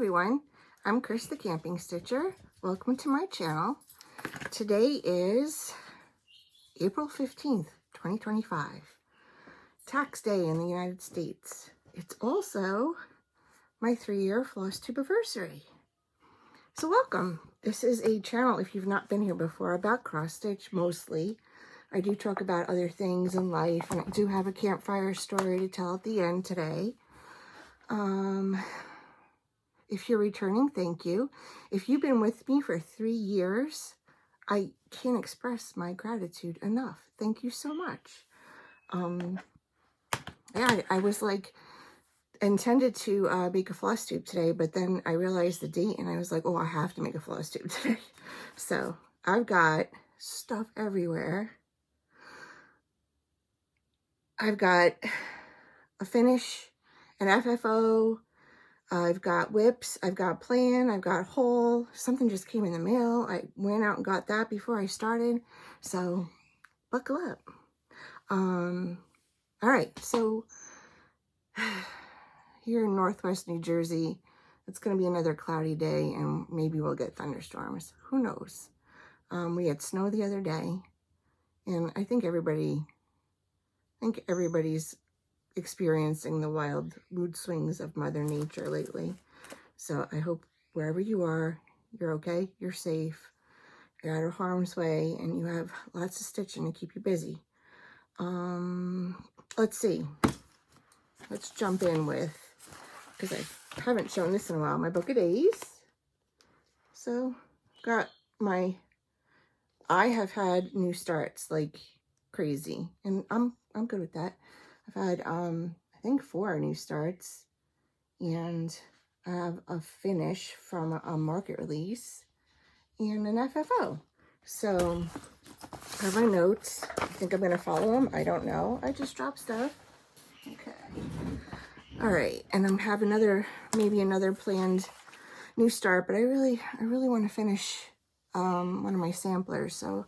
everyone, I'm Chris the Camping Stitcher. Welcome to my channel. Today is April 15th, 2025. Tax Day in the United States. It's also my 3-year Flosstube anniversary. So welcome. This is a channel, if you've not been here before, about cross stitch mostly. I do talk about other things in life, and I do have a campfire story to tell at the end today. If you're returning, thank you. If you've been with me for 3 years, I can't express my gratitude enough. Thank you so much. Yeah, I was like intended to make a floss tube today, but then I realized the date and I was like, oh, I have to make a floss tube today. So I've got stuff everywhere. I've got a finish, an FFO, I've got whips, I've got plan, I've got hole. Something just came in the mail. I went out and got that before I started. So buckle up. All right, so here in Northwest New Jersey, it's going to be another cloudy day and maybe we'll get thunderstorms. Who knows? We had snow the other day, and I think everybody's experiencing the wild mood swings of Mother Nature lately. So I hope wherever you are, you're okay, you're safe, you're out of harm's way, and you have lots of stitching to keep you busy. Let's see. Let's jump in with, because I haven't shown this in a while, my book of days. So got my, I have had new starts like crazy, and I'm good with that. I've had, I think 4 new starts, and I have a finish from a market release and an FFO. So I have my notes. I think I'm going to follow them. I don't know. I just dropped stuff. Okay. All right. And I'm have maybe another planned new start, but I really want to finish one of my samplers. So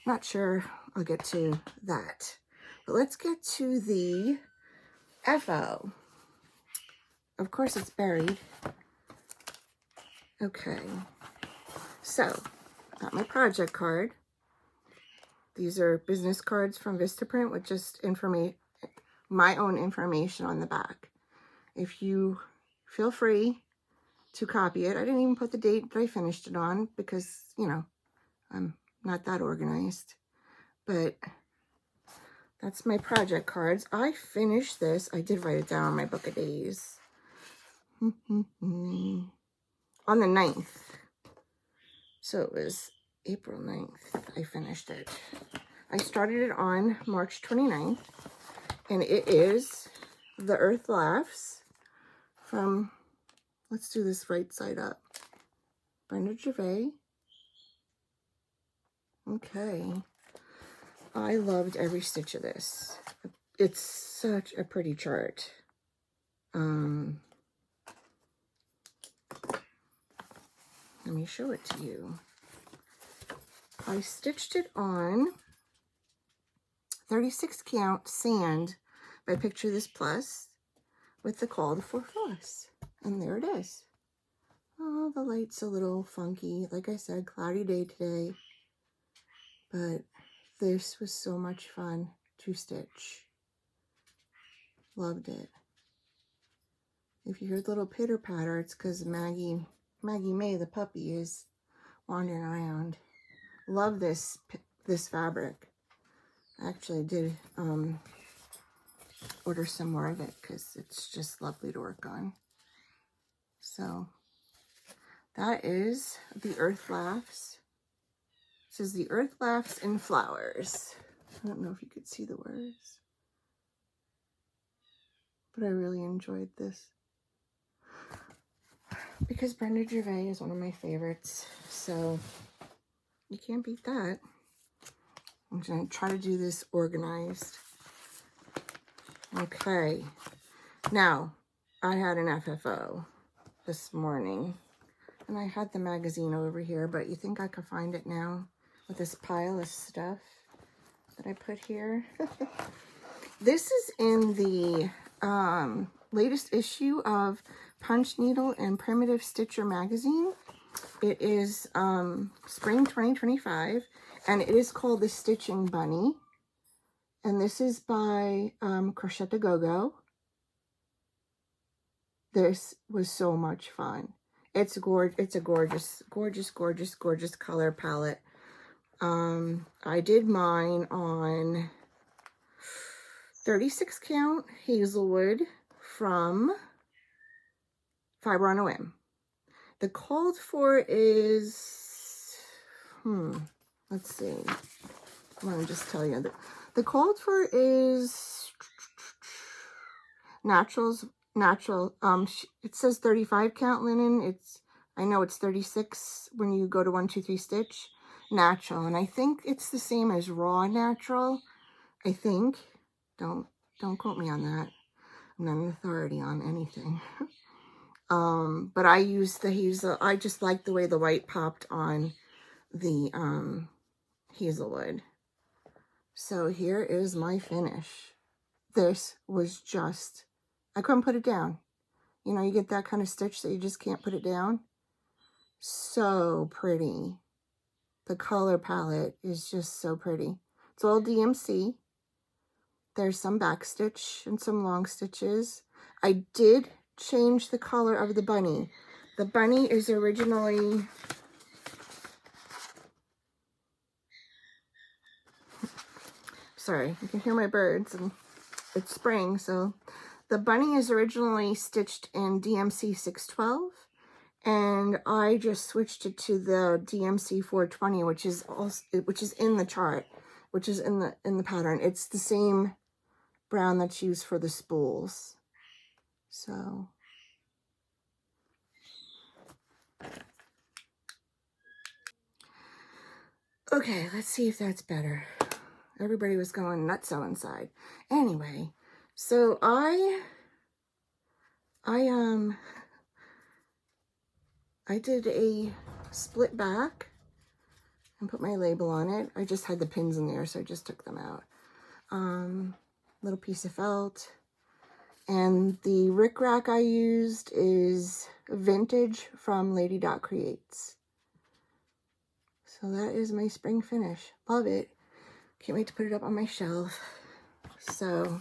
not sure I'll get to that. But let's get to the FO. Of course, it's buried. Okay. So, got my project card. These are business cards from Vistaprint with just my own information on the back. If you feel free to copy it. I didn't even put the date that I finished it on because, you know, I'm not that organized. But that's my project cards. I finished this. I did write it down on my book of days. On the 9th. So it was April 9th. I finished it. I started it on March 29th. And it is The Earth Laughs from, let's do this right side up, Brenda Gervais. Okay. I loved every stitch of this. It's such a pretty chart. Let me show it to you. I stitched it on 36 count sand by Picture This Plus with the call to floss. And there it is. Oh, the light's a little funky. Like I said, cloudy day today. But this was so much fun to stitch. Loved it. If you hear the little pitter patter, it's because Maggie May, the puppy, is wandering around. Love this fabric. I actually did order some more of it because it's just lovely to work on. So that is The Earth Laughs. This is The Earth Laughs in Flowers. I don't know if you could see the words, but I really enjoyed this because Brenda Gervais is one of my favorites, so you can't beat that. I'm going to try to do this organized. Okay, now I had an FFO this morning, and I had the magazine over here, but you think I could find it now with this pile of stuff that I put here? This is in the latest issue of Punch Needle and Primitive Stitcher magazine. It is spring 2025, and it is called The Stitching Bunny. And this is by Crochet to Go-Go. This was so much fun. It's a gorgeous, gorgeous, gorgeous, gorgeous color palette. I did mine on 36 count Hazelwood from Fiber on a Whim. The called for is, let's see. I want to just tell you. The called for is natural. It says 35 count linen. I know it's 36 when you go to 1, 2, 3 stitch. Natural. And I think it's the same as raw natural. I think. Don't quote me on that. I'm not an authority on anything. But I used the hazel. I just liked the way the white popped on the Hazelwood. So here is my finish. This was just, I couldn't put it down. You know, you get that kind of stitch that you just can't put it down. So pretty. The color palette is just so pretty. It's all DMC. There's some back stitch and some long stitches. I did change the color of the bunny. The bunny is originally, sorry, you can hear my birds, and it's spring, so the bunny is originally stitched in DMC 612, and I just switched it to the DMC 420, which is in the chart, which is in the pattern. It's the same brown that's used for the spools. So okay, let's see if that's better. Everybody was going nutso inside. Anyway, so I did a split back and put my label on it. I just had the pins in there, so I just took them out. Little piece of felt. And the rickrack I used is vintage from Lady Dot Creates. So that is my spring finish. Love it. Can't wait to put it up on my shelf. So,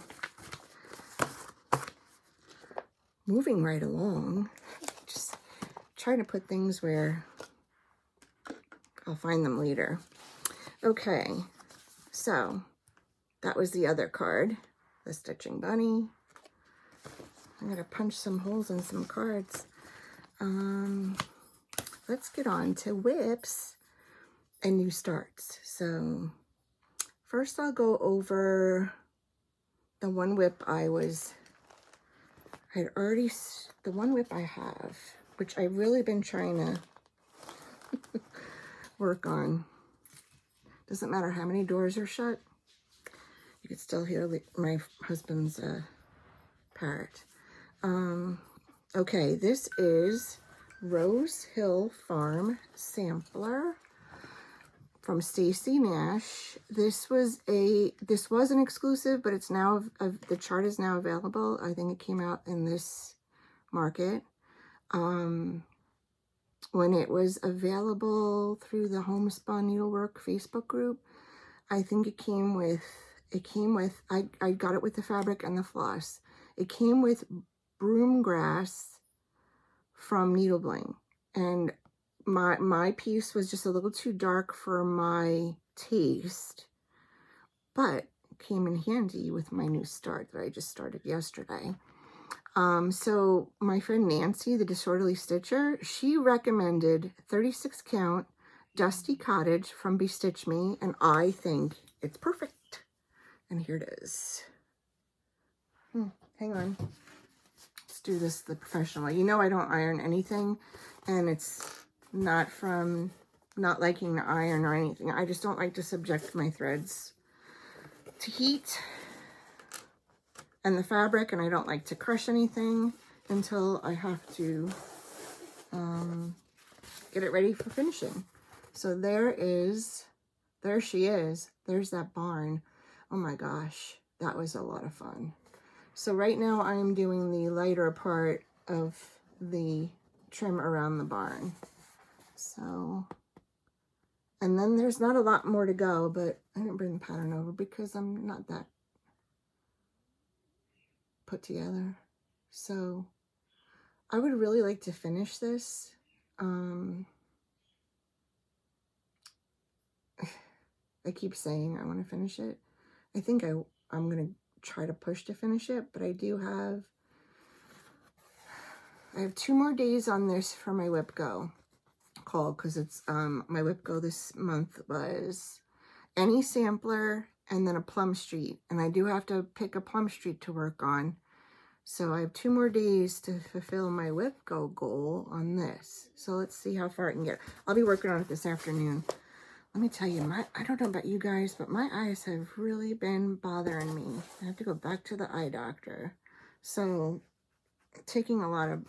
moving right along. Just trying to put things where I'll find them later. Okay, so that was the other card, the Stitching Bunny. I'm gonna punch some holes in some cards. Let's get on to whips and new starts. So first I'll go over the one whip the one whip I have, which I've really been trying to work on. Doesn't matter how many doors are shut. You can still hear my husband's parrot. Okay, this is Rose Hill Farm Sampler from Stacy Nash. This was an exclusive, but it's now, the chart is now available. I think it came out in this market. When it was available through the Homespun Needlework Facebook group, I think it came with, I got it with the fabric and the floss. It came with Broomgrass from Needle Bling, and my piece was just a little too dark for my taste, but it came in handy with my new start that I just started yesterday. So my friend Nancy, the Disorderly Stitcher, she recommended 36 count Dusty Cottage from Bestitch Me, and I think it's perfect. And here it is. Hang on. Let's do this the professional way. You know I don't iron anything, and it's not from not liking to iron or anything. I just don't like to subject my threads to heat and the fabric, and I don't like to crush anything until I have to get it ready for finishing. So there she is. There's that barn. Oh my gosh, that was a lot of fun. So right now I'm doing the lighter part of the trim around the barn. So, and then there's not a lot more to go, but I didn't bring the pattern over because I'm not that put together. So I would really like to finish this. I keep saying I want to finish it. I think I'm going to try to push to finish it, but I have 2 more days on this for my Whip Go call, because it's my Whip Go this month was any sampler and then a Plum Street, and I do have to pick a Plum Street to work on. So I have 2 more days to fulfill my Whip Go goal on this. So let's see how far I can get. I'll be working on it this afternoon. Let me tell you, I don't know about you guys, but my eyes have really been bothering me. I have to go back to the eye doctor. So taking a lot of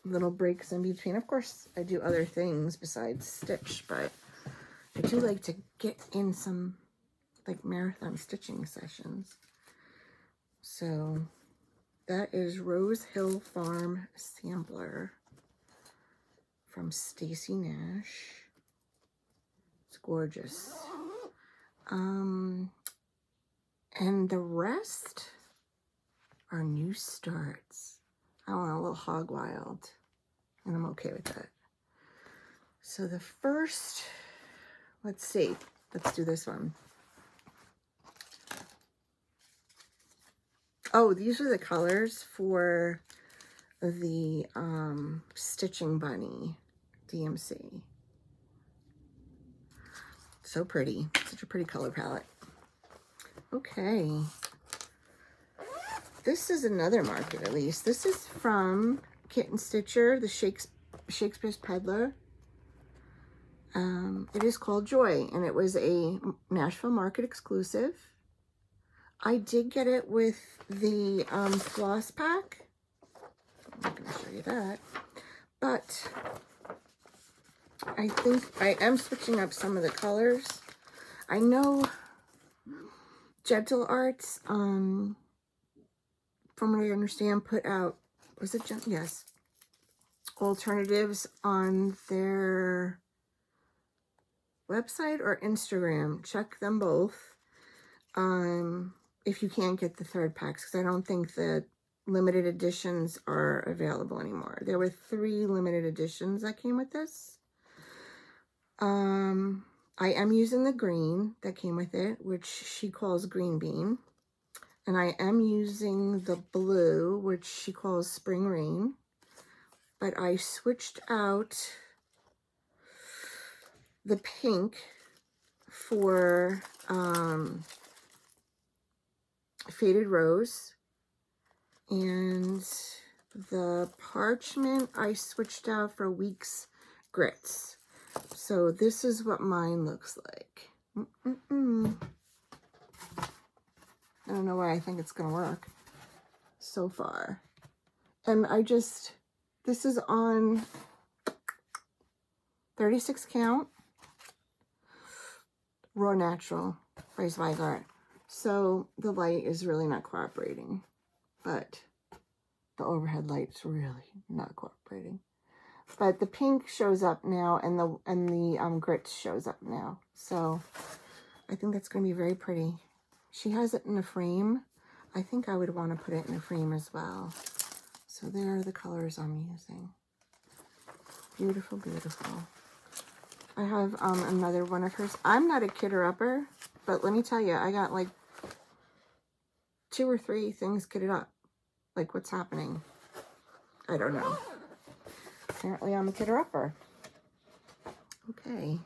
little breaks in between. Of course, I do other things besides stitch, but I do like to get in some like marathon stitching sessions. So that is Rose Hill Farm Sampler from Stacy Nash. It's gorgeous. And the rest are new starts. I want a little Hog Wild, and I'm okay with that. So the first, let's see, let's do this one. Oh, these are the colors for the Stitching Bunny DMC. So pretty. Such a pretty color palette. Okay. This is another mark release. This is from Kitten Stitcher, the Shakespeare's Peddler. It is called Joy, and it was a Nashville Market exclusive. I did get it with the floss pack. I'm not going to show you that. But I think I am switching up some of the colors. I know Gentle Arts, from what I understand, put out, was it Gentle? Yes, alternatives on their website or Instagram. Check them both. If you can't get the 3rd packs, because I don't think the limited editions are available anymore. There were 3 limited editions that came with this. I am using the green that came with it, which she calls Green Bean. And I am using the blue, which she calls Spring Rain. But I switched out the pink for Faded Rose. And the parchment I switched out for Weeks Grits. So this is what mine looks like. I don't know why I think it's going to work so far. And this is on 36 count, raw natural by Zweigart. So the light is really not cooperating, but the overhead light's really not cooperating. But the pink shows up now, and the grit shows up now. So I think that's going to be very pretty. She has it in a frame. I think I would want to put it in a frame as well. So there are the colors I'm using. Beautiful, beautiful. I have another one of hers. I'm not a kidder-upper, but let me tell you, I got like 2 or 3 things kitted up. Like, what's happening? I don't know. Apparently I'm a kidder-upper. Okay.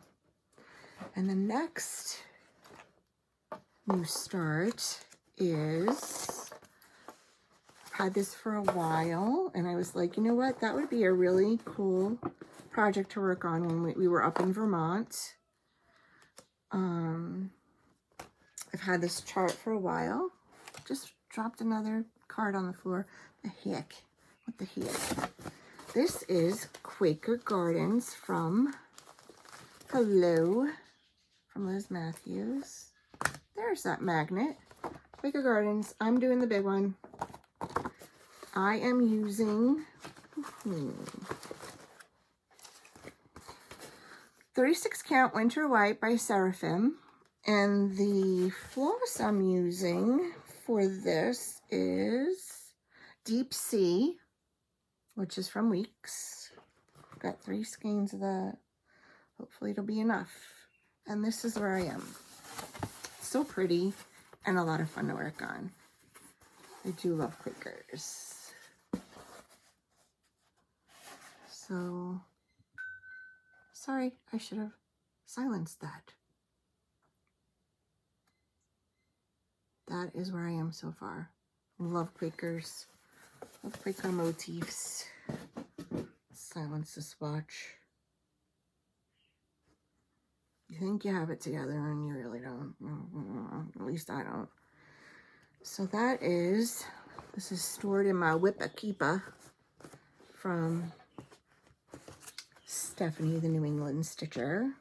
And the next new start is, I've had this for a while, and I was like, you know what? That would be a really cool project to work on when we were up in Vermont. I've had this chart for a while. Just dropped another card on the floor. The heck? What the heck? This is Quaker Gardens from Liz Matthews. There's that magnet. Quaker Gardens. I'm doing the big one. I am using Hmm. 36 count winter white by Seraphim. And the floss I'm using for this is Deep Sea, which is from Weeks. Got 3 skeins of that. Hopefully it'll be enough. And this is where I am. So pretty and a lot of fun to work on. I do love Quakers. So, sorry, I should have silenced that. That is where I am so far. Love Quakers. Love Quaker motifs. Silence the swatch. You think you have it together and you really don't. At least I don't. So that is, this is stored in my Whippa Keepa from Stephanie, the New England Stitcher,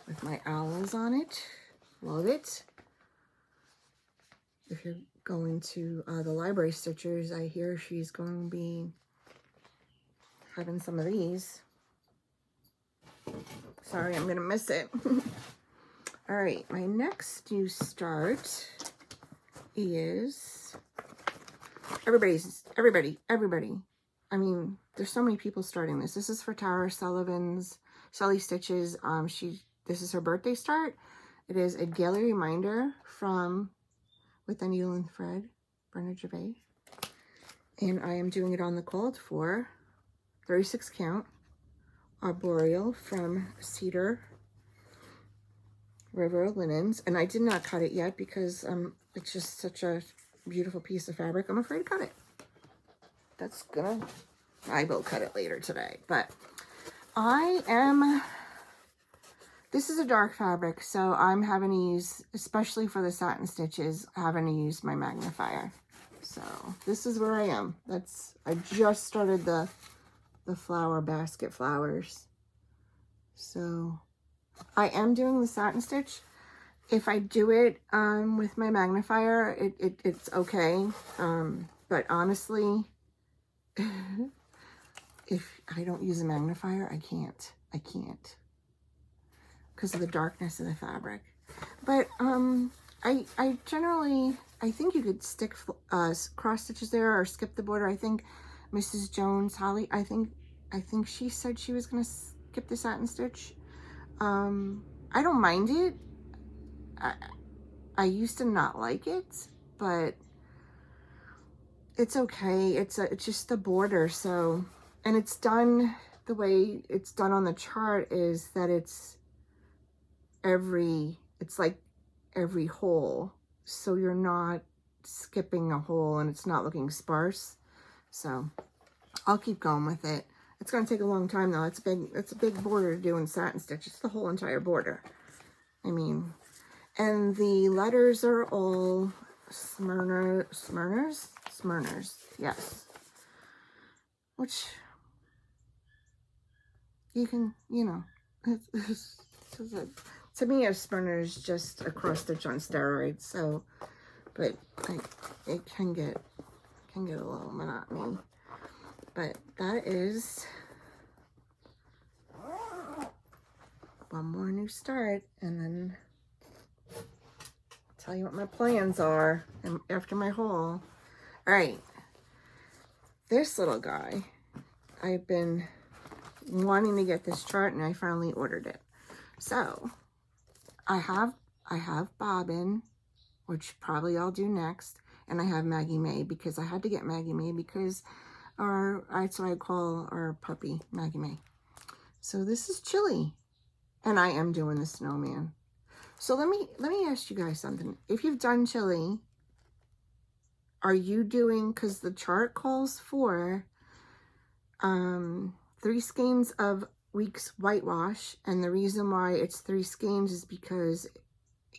with my owls on it. Love it. If you're going to the library stitchers, I hear she's going to be having some of these. Sorry, I'm going to miss it. All right, my next new start is everybody. I mean, there's so many people starting this. This is for Tara Sullivan's, Sully Stitches. This is her birthday start. It is a daily reminder from With a Needle and Thread, Bernard Gervais. And I am doing it on the called for 36 count arboreal from Cedar River Linens. And I did not cut it yet because it's just such a beautiful piece of fabric. I'm afraid to cut it. I will cut it later today. But this is a dark fabric, so I'm having to use, especially for the satin stitches, having to use my magnifier. So this is where I am. I just started the flower basket flowers. So I am doing the satin stitch. If I do it with my magnifier, it's okay. But honestly, if I don't use a magnifier, I can't. Because of the darkness of the fabric. But I generally, I think you could stick cross stitches there or skip the border. I think Mrs. Jones, Holly, I think she said she was going to skip the satin stitch. I don't mind it. I used to not like it, but it's okay. It's just the border. So, and it's done the way it's done on the chart is that it's like every hole. So you're not skipping a hole and it's not looking sparse. So I'll keep going with it. It's going to take a long time though. It's a big border to do in satin stitch. It's the whole entire border. I mean, and the letters are all Smyrners, yes. Which you can, to me, a Smyrner is just a cross stitch on steroids. So, but it can get a little monotony. But that is one more new start, and then I'll tell you what my plans are after my haul. All right, this little guy, I've been wanting to get this chart, and I finally ordered it. So I have Bobbin, which probably I'll do next, and I have Maggie May because I had to get Maggie May because that's what I call our puppy, Maggie May. So this is Chili, and I am doing the snowman. So let me ask you guys something. If you've done Chili, are you doing, because the chart calls for 3 skeins of Weeks whitewash, and the reason why it's 3 skeins is because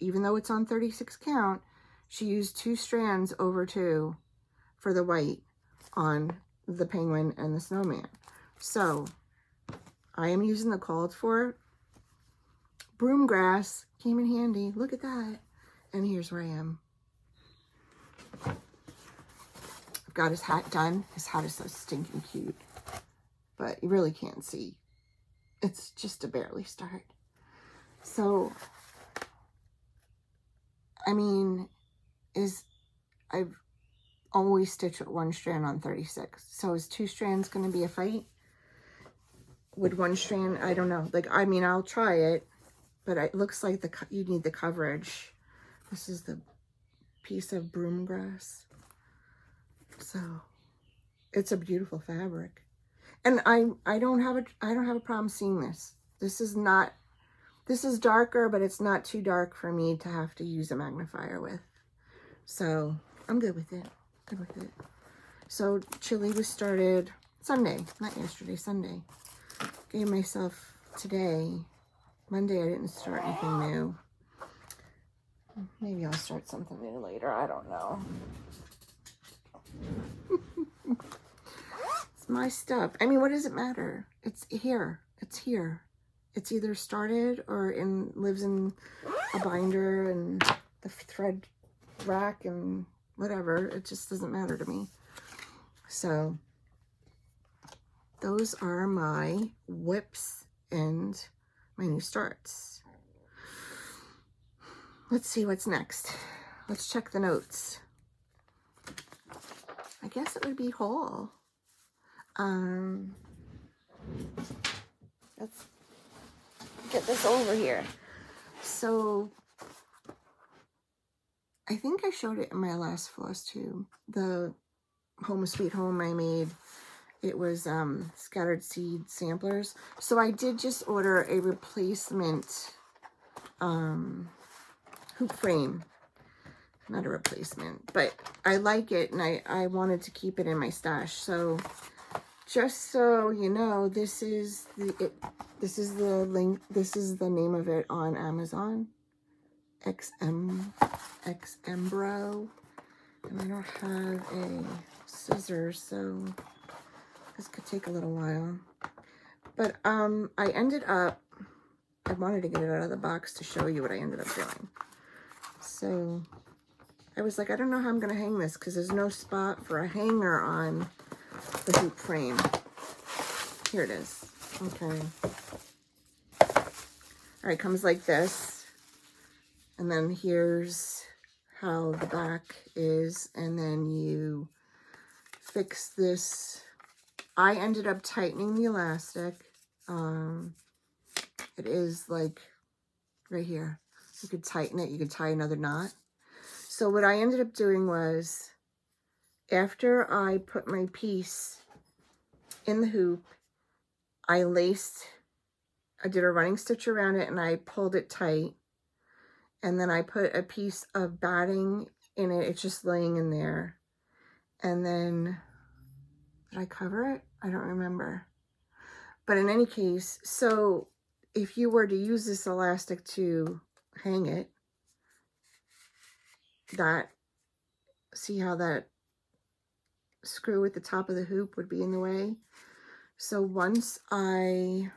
even though it's on 36 count, she used 2 strands over 2 for the white on the penguin and the snowman. So I am using the called for. Broomgrass came in handy. Look at that. And here's where I am. I've got his hat done. His hat is so stinking cute. but you really can't see. It's just a barely start. So, I mean, I've always stitched with 1 strand on 36. So is 2 strands going to be a fight? With 1 strand, I don't know. Like, I mean, I'll try it, but it looks like you need the coverage. This is the piece of broom grass. So it's a beautiful fabric. And I don't have a problem seeing this. This is darker, but it's not too dark for me to have to use a magnifier with. So I'm good with it. Good with it. So Chili was started Sunday, not yesterday, Sunday. Gave myself today. Monday I didn't start anything new. Maybe I'll start something new later. I don't know. It's my stuff. I mean, what does it matter? It's here. It's here. It's either started or lives in a binder and the thread rack and whatever. It just doesn't matter to me. So those are my whips and my new starts. Let's see what's next. Let's check the notes. I guess it would be haul. Let's get this over here. So I think I showed it in my last Flosstube. The Home Sweet Home I made. It was scattered seed samplers. So I did just order a replacement hoop frame. Not a replacement, but I like it and I wanted to keep it in my stash. So just so you know, this is the link, this is the name of it on Amazon. Xembro. And I don't have a scissors, so this could take a little while. But I ended up, I wanted to get it out of the box to show you what I ended up doing. So I was like, I don't know how I'm going to hang this because there's no spot for a hanger on the hoop frame. Here it is. Okay. All right, comes like this. And then here's how the back is. And then you fix this. I ended up tightening the elastic. It is like right here. You could tighten it. You could tie another knot. So what I ended up doing was, after I put my piece in the hoop, I did a running stitch around it and I pulled it tight. And then I put a piece of batting in it. It's just laying in there. And then, did I cover it? I don't remember. But in any case, so if you were to use this elastic to hang it, see how that screw at the top of the hoop would be in the way? So once I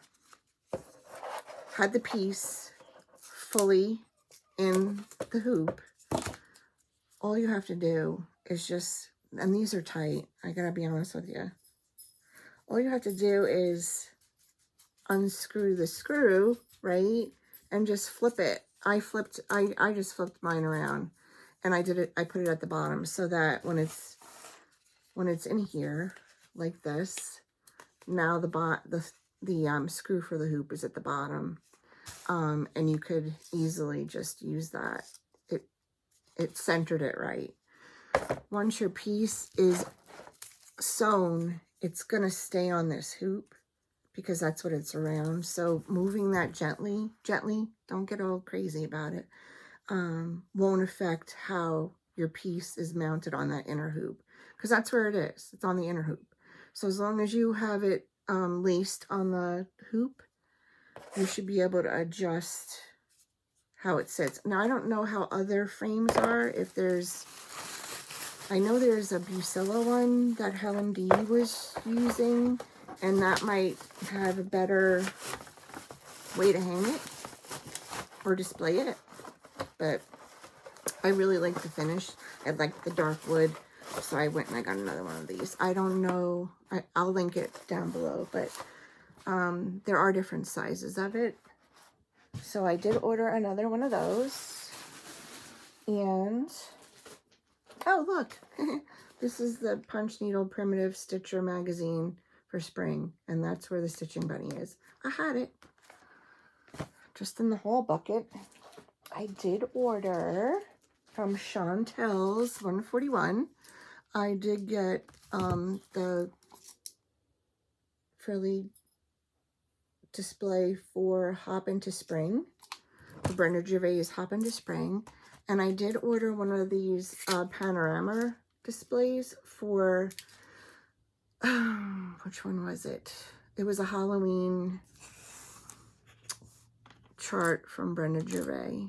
had the piece fully in the hoop, all you have to do is just, and these are tight, I gotta be honest with you. All you have to do is unscrew the screw, right? And just flip it. I just flipped mine around and I put it at the bottom so that when it's in here like this, now the screw for the hoop is at the bottom. And you could easily just use that. It centered it right. Once your piece is sewn, it's gonna stay on this hoop because that's what it's around. So moving that gently, don't get all crazy about it, won't affect how your piece is mounted on that inner hoop, because that's where it is. It's on the inner hoop. So as long as you have it laced on the hoop, you should be able to adjust how it sits. Now, I don't know how other frames are. I know there's a Bucilla one that Helen D was using, and that might have a better way to hang it or display it. But I really like the finish. I like the dark wood. So I went and I got another one of these. I don't know. I'll link it down below, but there are different sizes of it. So I did order another one of those. And, oh, look. This is the Punch Needle Primitive Stitcher magazine for spring. And that's where the Stitching Bunny is. I had it. Just in the haul bucket. I did order from Chantel's 141. I did get the frilly display for Hop into Spring, the Brenda Gervais Hop into Spring, and I did order one of these panorama displays for, which one was it? It was a Halloween chart from Brenda Gervais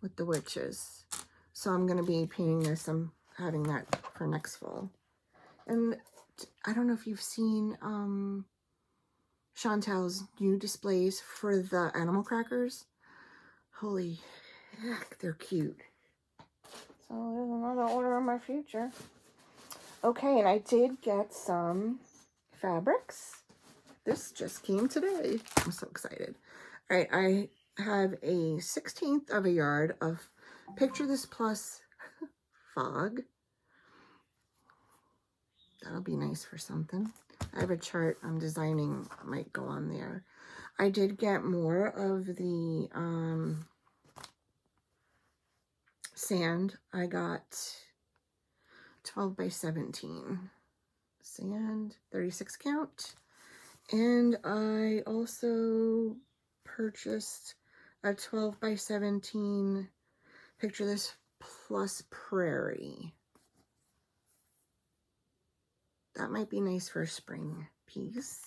with the witches. So I'm going to be painting this. I'm having that for next fall. And I don't know if you've seen Chantel's new displays for the animal crackers. Holy heck, they're cute. So there's another order in my future. Okay, and I did get some fabrics. This just came today. I'm so excited. All right, I have a 1/16 of a yard of Picture This Plus fog. That'll be nice for something. I have a chart I'm designing, might go on there. I did get more of the sand. I got 12 by 17 sand, 36 count. And I also purchased a 12 by 17 Picture This Plus Prairie. That might be nice for a spring piece.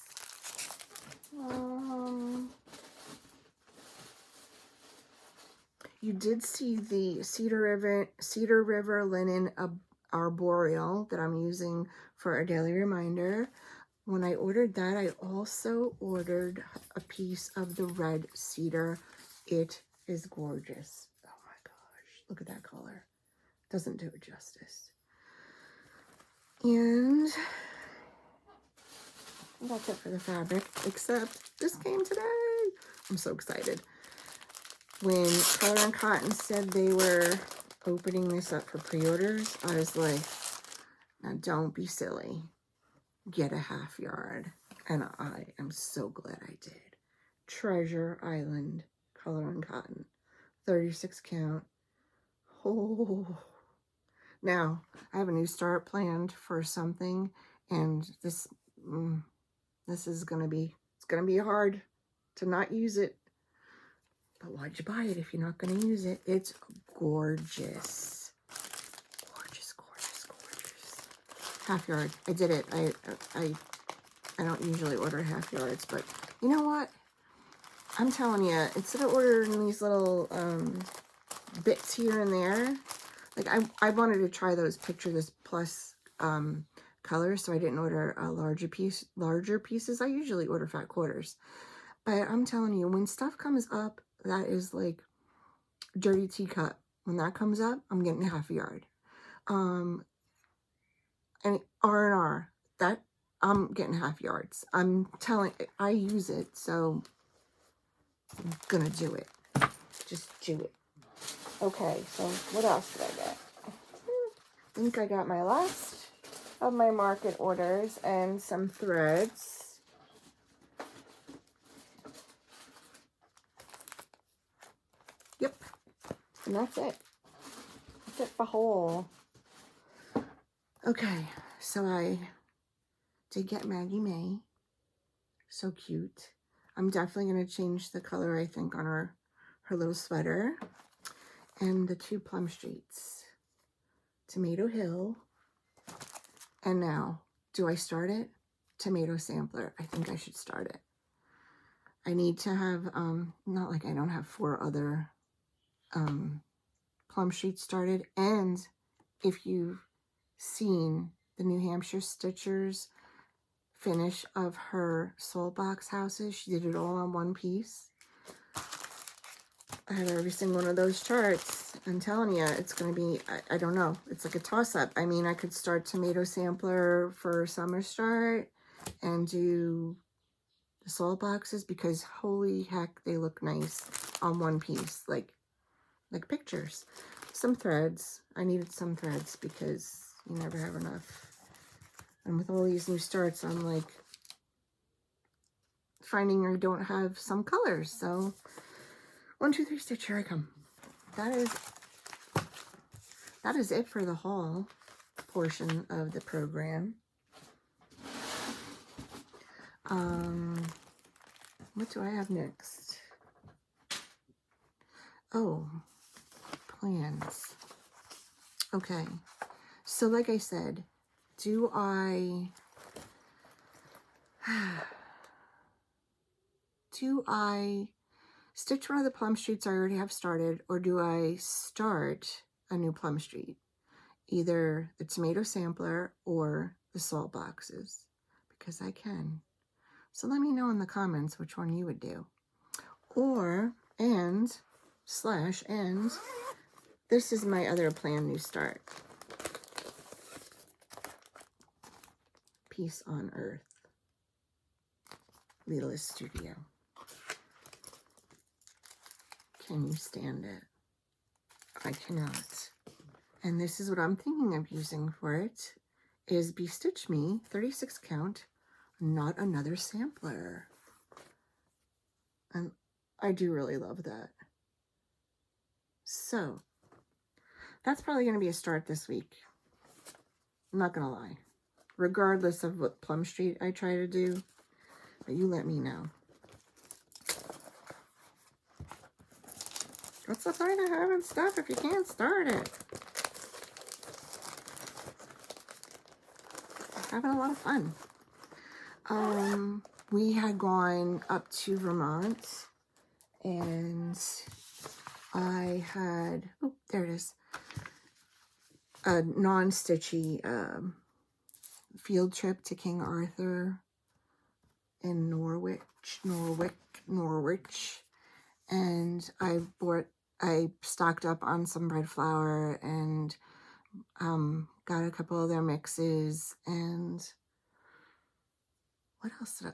You did see the Cedar River Linen Arboreal that I'm using for a daily reminder. When I ordered that, I also ordered a piece of the red cedar. It is gorgeous. Oh my gosh, look at that color. Doesn't do it justice. And that's it for the fabric, except this came today. I'm so excited. When Color and Cotton said they were opening this up for pre-orders, I was like, now don't be silly. Get a half yard. And I am so glad I did. Treasure Island Color and Cotton. 36 count. Oh. Now, I have a new start planned for something, and this is going to be, it's going to be hard to not use it. But why'd you buy it if you're not going to use it? It's gorgeous. Gorgeous, gorgeous, gorgeous. Half yard. I did it. I don't usually order half yards, but you know what? I'm telling you, instead of ordering these little bits here and there, like I wanted to try those Picture This Plus colors, so I didn't order a larger pieces. I usually order fat quarters. But I'm telling you, when stuff comes up that is like dirty teacup, when that comes up, I'm getting half a yard. And R&R, that I'm getting half yards. I'm telling, I use it, so I'm gonna do it. Just do it. Okay, so what else did I get? I think I got my last of my market orders and some threads. Yep, and that's it. That's it for whole. Okay, so I did get Maggie May. So cute. I'm definitely going to change the color, I think, on her little sweater. And the two Plum Streets. Tomato Hill. And now, do I start it? Tomato Sampler. I think I should start it. I need to have, not like I don't have 4 other Plum Streets started. And if you've seen the New Hampshire Stitchers finish of her soul box houses, she did it all on one piece. I have every single one of those charts. I'm telling you, it's going to be, I don't know. It's like a toss-up. I mean, I could start tomato sampler for summer start and do the salt boxes because holy heck, they look nice on one piece, like pictures. Some threads. I needed some threads because you never have enough. And with all these new starts, I'm like finding I don't have some colors. So 1, 2, 3 stitch, here I come. That is it for the haul portion of the program. What do I have next? Oh, plans. Okay, so like I said, do I stitch one of the plum streets I already have started, or do I start a new plum street? Either the tomato sampler or the salt boxes, because I can. So let me know in the comments which one you would do. Or, and this is my other plan new start. Peace on Earth. Littlest Studio. Can you stand it? I cannot. And this is what I'm thinking of using for it, is Be Stitch Me, 36 count, not another sampler. And I do really love that. So, that's probably going to be a start this week. I'm not going to lie. Regardless of what Plum Street I try to do, but you let me know. What's the point of having stuff if you can't start it? Having a lot of fun. We had gone up to Vermont, and I had, oh, there it is, a non-stitchy field trip to King Arthur in Norwich, and I stocked up on some bread flour and got a couple of their mixes, and what else did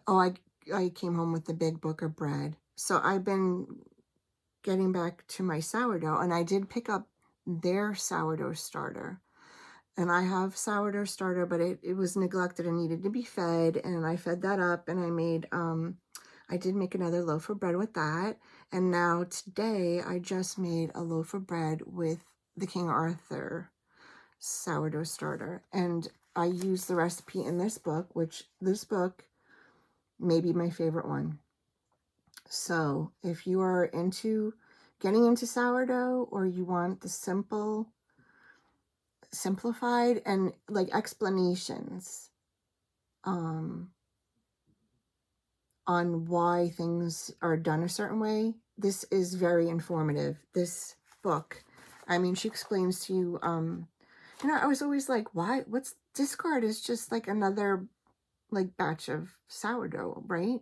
I came home with the big book of bread. So I've been getting back to my sourdough, and I did pick up their sourdough starter. And I have sourdough starter, but it was neglected and needed to be fed, and I fed that up, and I made, I did make another loaf of bread with that, and now today I just made a loaf of bread with the King Arthur sourdough starter, and I used the recipe in this book, which this book may be my favorite one. So if you are getting into sourdough, or you want the simplified and like explanations on why things are done a certain way, this is very informative. This book, I mean, she explains to you, you know, I was always like, what's discard is just like another like batch of sourdough, right?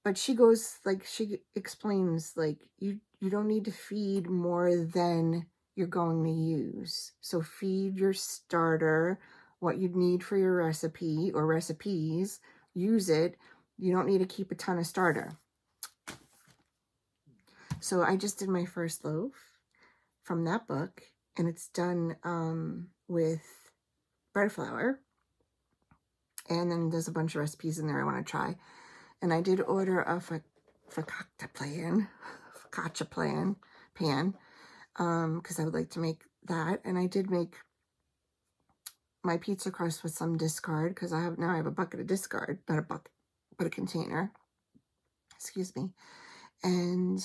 But she goes, like, she explains, like, you don't need to feed more than you're going to use. So feed your starter what you'd need for your recipe or recipes. Use it. You don't need to keep a ton of starter. So I just did my first loaf from that book, and it's done with bread flour. And then there's a bunch of recipes in there I want to try. And I did order a focaccia pan, because I would like to make that. And I did make my pizza crust with some discard, because I have a bucket of discard, not a bucket, but a container. Excuse me. And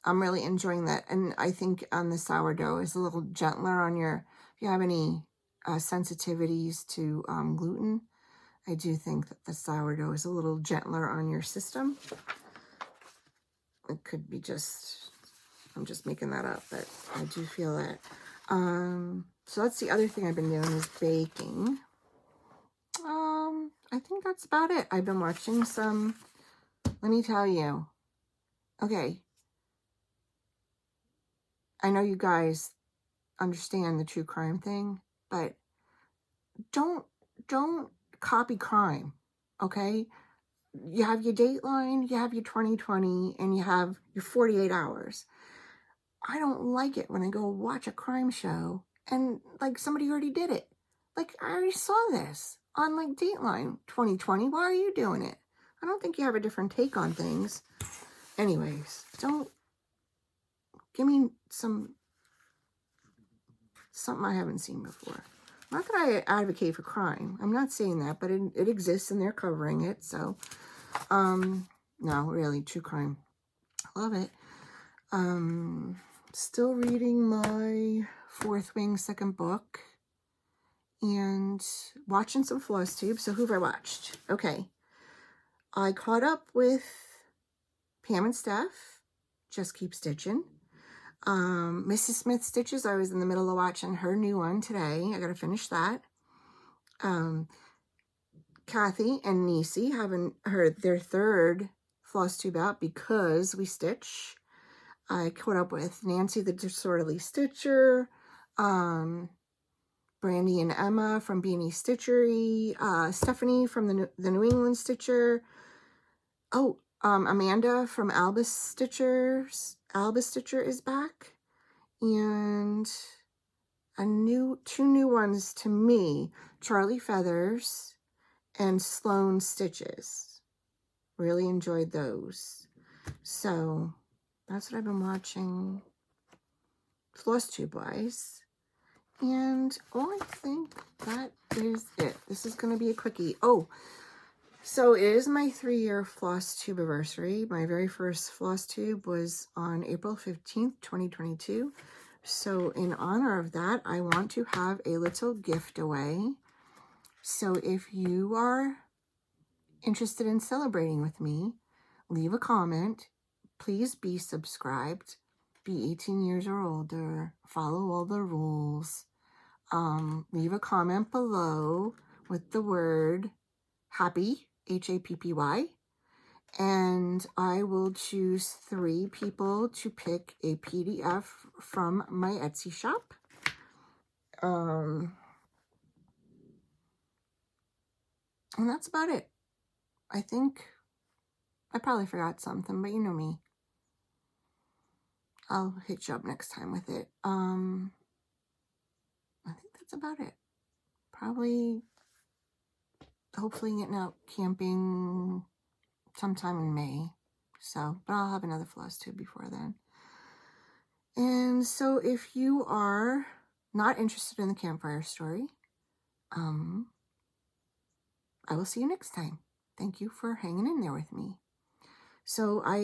I'm really enjoying that. And I think on the sourdough is a little gentler on your, if you have any sensitivities to gluten, I do think that the sourdough is a little gentler on your system. It could be just, I'm just making that up, but I do feel that. So that's the other thing I've been doing, is baking. I think that's about it. I've been watching some, let me tell you. Okay. I know you guys understand the true crime thing, but don't copy crime, okay? You have your Dateline, you have your 2020, and you have your 48 hours. I don't like it when I go watch a crime show and like somebody already did it. Like, I already saw this on like Dateline 2020. Why are you doing it? I don't think you have a different take on things. Anyways, don't give me something I haven't seen before. Not that I advocate for crime. I'm not saying that, but it exists and they're covering it. So, no, really, true crime. Love it. Still reading my Fourth Wing second book and watching some Flosstube. So who have I watched? Okay. I caught up with Pam and Steph. Just Keep Stitching. Mrs. Smith Stitches, I was in the middle of watching her new one today. I got to finish that. Kathy and Nisi haven't heard their third Flosstube out because we stitch. I caught up with Nancy the Disorderly Stitcher, Brandy and Emma from Beanie Stitchery, Stephanie from the New England Stitcher. Oh, Amanda from Albus Stitchers. Albus Stitcher is back. And two new ones to me, Charlie Feathers and Sloan Stitches. Really enjoyed those. So that's what I've been watching Flosstube wise. And I think that is it. This is going to be a quickie. Oh, so it is my 3-year Flosstube anniversary. My very first Flosstube was on April 15th, 2022. So in honor of that, I want to have a little gift away. So if you are interested in celebrating with me, leave a comment. Please be subscribed. Be 18 years or older. Follow all the rules. Leave a comment below with the word happy, Happy, and I will choose 3 people to pick a PDF from my Etsy shop. And that's about it. I think I probably forgot something, but you know me. I'll hit you up next time with it. I think that's about it. Probably, hopefully getting out camping sometime in May. So, but I'll have another Flosstube before then. And so if you are not interested in the campfire story, I will see you next time. Thank you for hanging in there with me. So I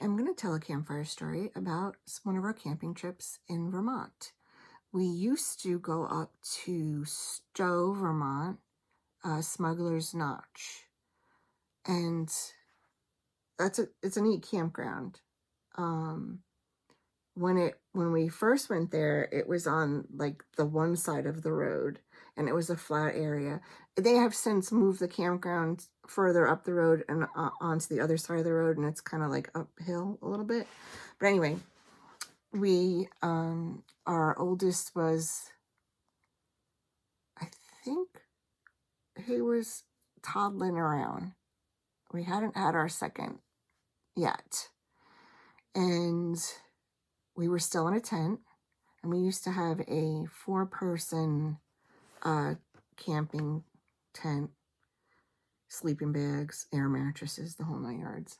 am going to tell a campfire story about one of our camping trips in Vermont. We used to go up to Stowe, Vermont, Smuggler's Notch. And it's a neat campground. When we first went there, it was on like the one side of the road and it was a flat area. They have since moved the campground further up the road and onto the other side of the road, and it's kind of like uphill a little bit. But anyway, we our oldest was, I think he was toddling around. We hadn't had our second yet, and we were still in a tent, and we used to have a 4-person camping tent, sleeping bags, air mattresses, the whole 9 yards.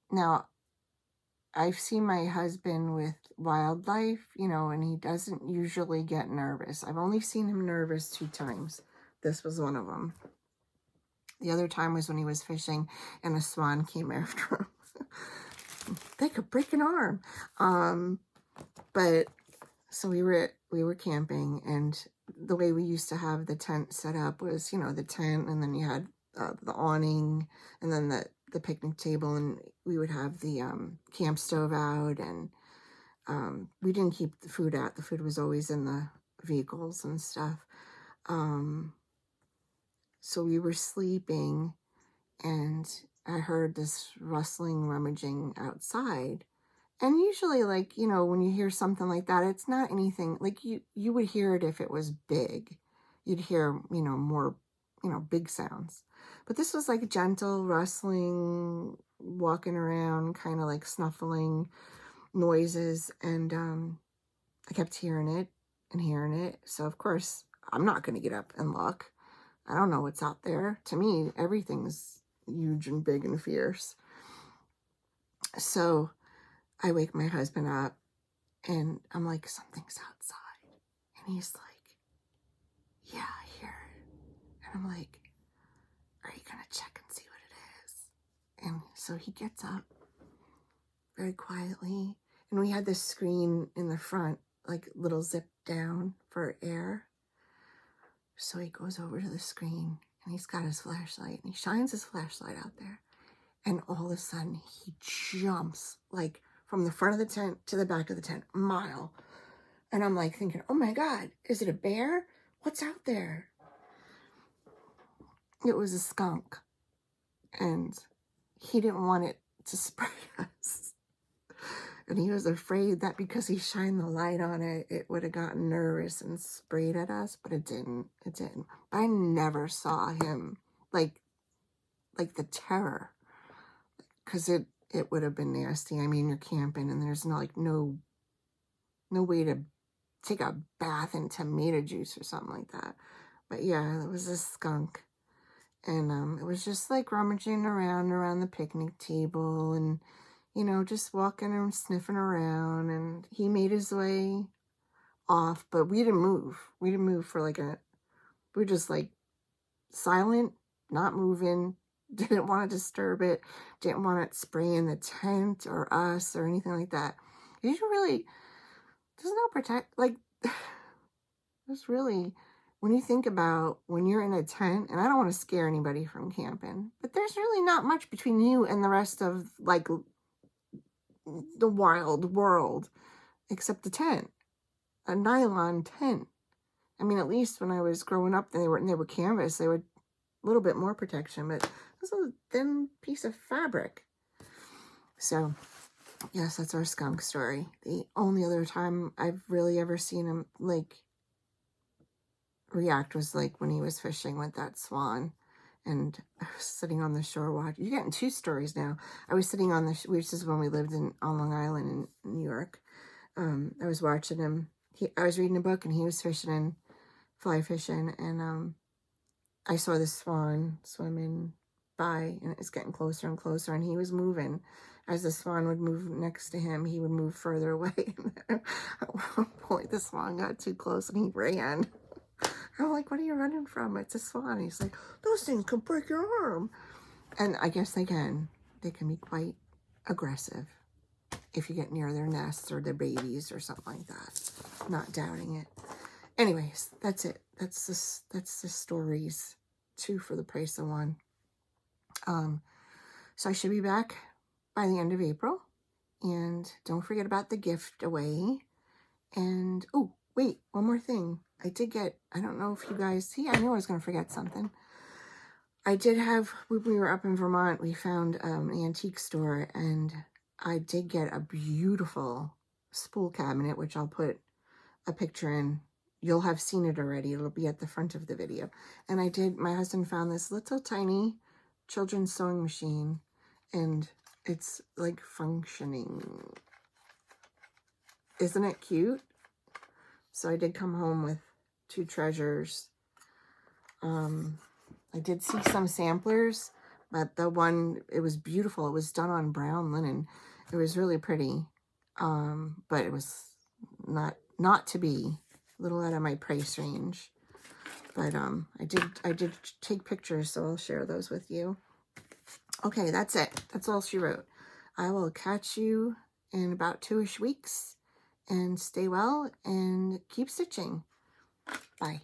Now, I've seen my husband with wildlife, and he doesn't usually get nervous. I've only seen him nervous 2 times. This was one of them. The other time was when he was fishing and a swan came after him. They could break an arm. But so we were camping, and the way we used to have the tent set up was, the tent, and then you had the awning, and then the picnic table, and we would have the camp stove out, and we didn't keep the food out. The food was always in the vehicles and stuff. So we were sleeping, and I heard this rustling, rummaging outside. And usually, like, you know, when you hear something like that, it's not anything, like, you would hear it if it was big. You'd hear, you know, more, you know, big sounds. But this was like gentle rustling, walking around, kind of like snuffling noises. And I kept hearing it and hearing it. So, of course, I'm not going to get up and look. I don't know what's out there. To me, everything's huge and big and fierce. So I wake my husband up and I'm like, something's outside. And he's like, yeah, I hear it. And I'm like, are you going to check and see what it is? And so he gets up very quietly. And we had this screen in the front, like little zip down for air. So he goes over to the screen and he's got his flashlight and he shines his flashlight out there. And all of a sudden he jumps like from the front of the tent to the back of the tent, a mile. And I'm like thinking, oh my God, is it a bear? What's out there? It was a skunk. And he didn't want it to spray us. And he was afraid that because he shined the light on it, it would have gotten nervous and sprayed at us, but it didn't. It didn't. But I never saw him, like the terror, because it would have been nasty. I mean, you're camping and there's no way to take a bath in tomato juice or something like that. But yeah, it was a skunk. And it was just like rummaging around the picnic table and, you know, just walking and sniffing around. And he made his way off, but we didn't move. We didn't move for we were just like silent, not moving, didn't want to disturb it, didn't want it spraying the tent or us or anything like that. There's no protect, like, there's really, when you think about when you're in a tent, and I don't want to scare anybody from camping, but there's really not much between you and the rest of, like, the wild world, except the tent, a nylon tent. I mean, at least when I was growing up, they were canvas, they were a little bit more protection, but it was a thin piece of fabric. So, yes, that's our skunk story. The only other time I've really ever seen him, like, react was, like, when he was fishing with that swan. And I was sitting on the shore watching. You're getting two stories now. I was sitting on which is when we lived on Long Island in New York. I was watching him. I was reading a book and he was fishing and fly fishing. And I saw the swan swimming by and it was getting closer and closer. And he was moving. As the swan would move next to him, he would move further away. At one point, the swan got too close and he ran. I'm like, what are you running from? It's a swan. He's like, those things can break your arm. And I guess they can. They can be quite aggressive if you get near their nests or their babies or something like that. Not doubting it. Anyways, that's it. That's the stories. 2 for the price of 1. So I should be back by the end of April. And don't forget about the gift away. And, oh, wait, one more thing. I did get, I don't know if you guys, see, I knew I was going to forget something. I did have, when we were up in Vermont, we found an antique store, and I did get a beautiful spool cabinet, which I'll put a picture in. You'll have seen it already. It'll be at the front of the video. And my husband found this little tiny children's sewing machine, and it's like functioning. Isn't it cute? So I did come home with 2 treasures. I did see some samplers, but the one, it was beautiful. It was done on brown linen. It was really pretty. But it was not to be, a little out of my price range. But I did take pictures, so I'll share those with you. Okay, that's it. That's all she wrote. I will catch you in about 2-ish weeks. And stay well and keep stitching. Bye.